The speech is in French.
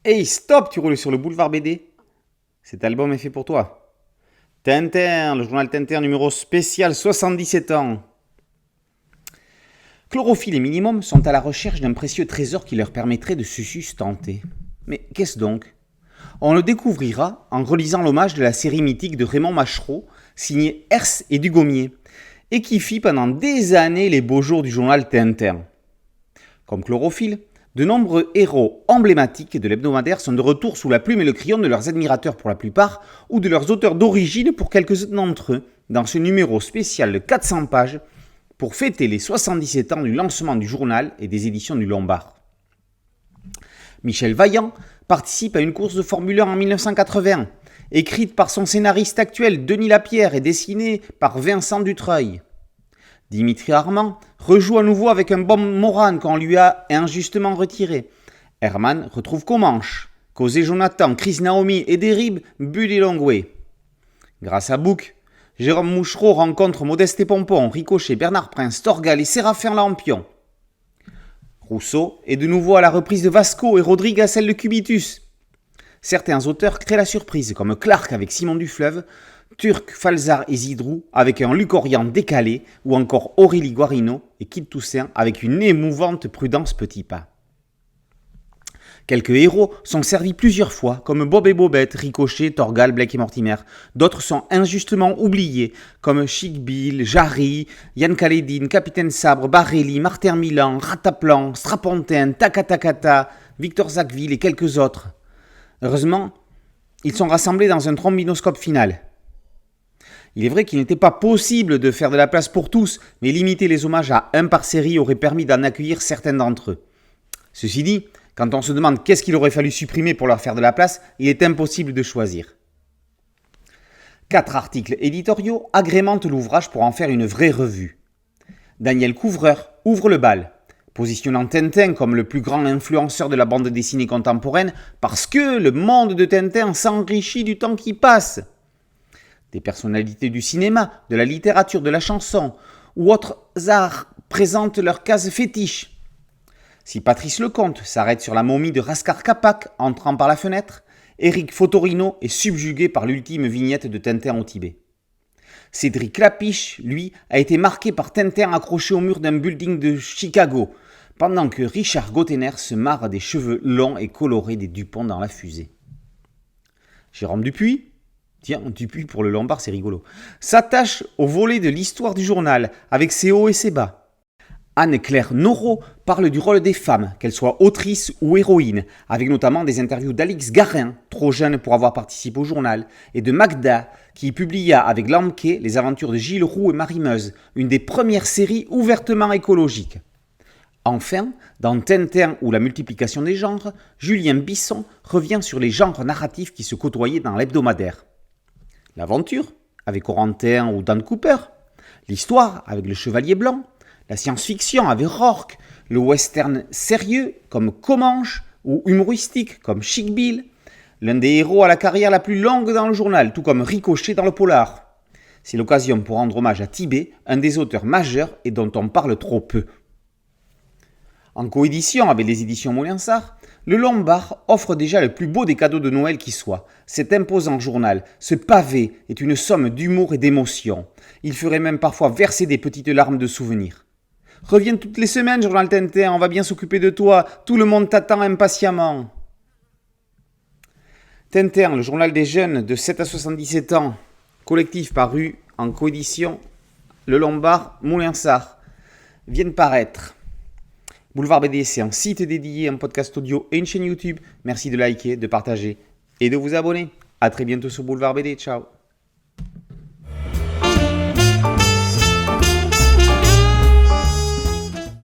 Hey, stop, tu roules sur le boulevard BD. Cet album est fait pour toi. Tintin, le journal Tintin numéro spécial 77 ans. Chlorophylle et Minimum sont à la recherche d'un précieux trésor qui leur permettrait de se sustenter. Mais qu'est-ce donc ? On le découvrira en relisant l'hommage de la série mythique de Raymond Machereau, signé Herse et Dugommier, et qui fit pendant des années les beaux jours du journal Tintin. Comme Chlorophylle, de nombreux héros emblématiques de l'hebdomadaire sont de retour sous la plume et le crayon de leurs admirateurs pour la plupart, ou de leurs auteurs d'origine pour quelques-uns d'entre eux, dans ce numéro spécial de 400 pages, pour fêter les 77 ans du lancement du journal et des éditions du Lombard. Michel Vaillant participe à une course de Formule 1 en 1980, écrite par son scénariste actuel Denis Lapierre et dessinée par Vincent Dutreuil. Dimitri Armand rejoue à nouveau avec un Bob Moran qu'on lui a injustement retiré. Herman retrouve Comanche, Cosé Jonathan, Chris Naomi et Derib Budilongwe. Grâce à Book, Jérôme Mouchereau rencontre Modeste et Pompon, Ricochet, Bernard Prince, Torgal et Séraphin Lampion. Rousseau est de nouveau à la reprise de Vasco et Rodrigue à celle de Cubitus. Certains auteurs créent la surprise, comme Clark avec Simon Dufleuve, Turc, Falzar et Zidrou avec un Luc Oriant décalé, ou encore Aurélie Guarino et Kid Toussaint avec une émouvante Prudence Petitpas. Quelques héros sont servis plusieurs fois, comme Bob et Bobette, Ricochet, Torgal, Blake et Mortimer. D'autres sont injustement oubliés, comme Chic Bill, Jarry, Yann Kaledin, Capitaine Sabre, Barelli, Martin Milan, Rataplan, Strapontin, Takatakata, Victor Zagville et quelques autres. Heureusement, ils sont rassemblés dans un trombinoscope final. Il est vrai qu'il n'était pas possible de faire de la place pour tous, mais limiter les hommages à un par série aurait permis d'en accueillir certains d'entre eux. Ceci dit, quand on se demande qu'est-ce qu'il aurait fallu supprimer pour leur faire de la place, il est impossible de choisir. 4 articles éditoriaux agrémentent l'ouvrage pour en faire une vraie revue. Daniel Couvreur ouvre le bal, positionnant Tintin comme le plus grand influenceur de la bande dessinée contemporaine parce que le monde de Tintin s'enrichit du temps qui passe. Des personnalités du cinéma, de la littérature, de la chanson ou autres arts présentent leurs cases fétiches. Si Patrice Lecomte s'arrête sur la momie de Raskar Kapak entrant par la fenêtre, Éric Fotorino est subjugué par l'ultime vignette de Tintin au Tibet. Cédric Lapiche, lui, a été marqué par Tintin accroché au mur d'un building de Chicago, pendant que Richard Gottener se marre des cheveux longs et colorés des Dupont dans la fusée. Jérôme Dupuis, tiens, Dupuis pour le Lombard, c'est rigolo, s'attache au volet de l'histoire du journal, avec ses hauts et ses bas. Anne-Claire Noro parle du rôle des femmes, qu'elles soient autrices ou héroïnes, avec notamment des interviews d'Alix Garin, trop jeune pour avoir participé au journal, et de Magda, qui publia avec Lamke les aventures de Gilles Roux et Marie Meuse, une des premières séries ouvertement écologiques. Enfin, dans Tintin ou la multiplication des genres, Julien Bisson revient sur les genres narratifs qui se côtoyaient dans l'hebdomadaire. L'aventure, avec Corentin ou Dan Cooper, l'histoire, avec le Chevalier Blanc, la science-fiction avec Rourke, le western sérieux comme Comanche ou humoristique comme Chic Bill, l'un des héros à la carrière la plus longue dans le journal, tout comme Ricochet dans le polar. C'est l'occasion pour rendre hommage à Tibet, un des auteurs majeurs et dont on parle trop peu. En coédition avec les éditions Moulinsart, le Lombard offre déjà le plus beau des cadeaux de Noël qui soit. Cet imposant journal, ce pavé, est une somme d'humour et d'émotion. Il ferait même parfois verser des petites larmes de souvenirs. Reviens toutes les semaines, journal Tintin, on va bien s'occuper de toi, tout le monde t'attend impatiemment. Tintin, le journal des jeunes de 7 à 77 ans, collectif paru en coédition Le Lombard, Moulinsart, viennent paraître. Boulevard BD, c'est un site dédié, un podcast audio et une chaîne YouTube. Merci de liker, de partager et de vous abonner. A très bientôt sur Boulevard BD, ciao.